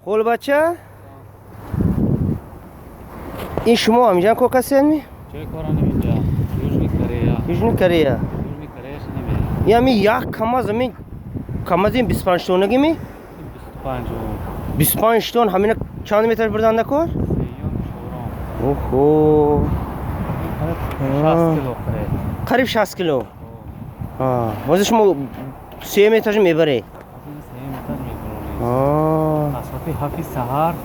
خول بچه این شما همینجا کار هستین؟ چه کار اینجا؟ یوزنی کره. یوزنی کره. یوزنی کره نمیاد. یعنی یک کم از این 25 تونگی می؟ 25 تون همین چند متر بردن نکن؟ اوه. قریب 60 کیلو. واسه شما 3 متر میبره.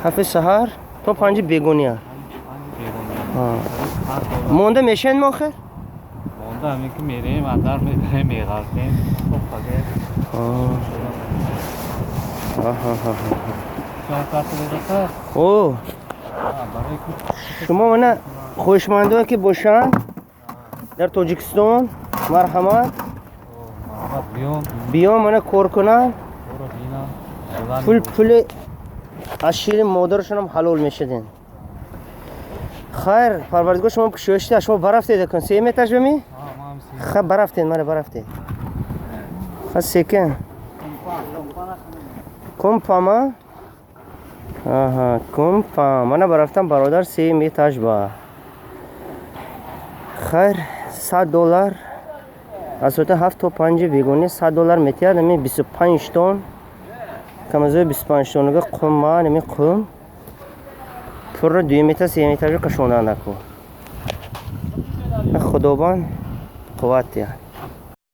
هفت سحر تو 5 بیگونیه. مونده میشن ما آخر؟ مونده همین که میریم اندر میغلطیم. اوه شما منه خوشمندان که باشن در تاجیکستان مرحمت بیان منه کار کنن پول از شیر مادرشون هم حلال میشدین. خیر پروردگار شما شوشته شما برفتید کن 3 مترش بمی؟ خب برفتید منه برفتید خب سکن کمپاما کمپا منه برفتم برادر 3 مترش با خیر $100 از صورت 7 تا 5 بیگونه $100 میتیاد نمی 25 تون کم از 25 تونگه قم نمی قم پر 2 متر 3 متر کشوندن نکو خدابان قوت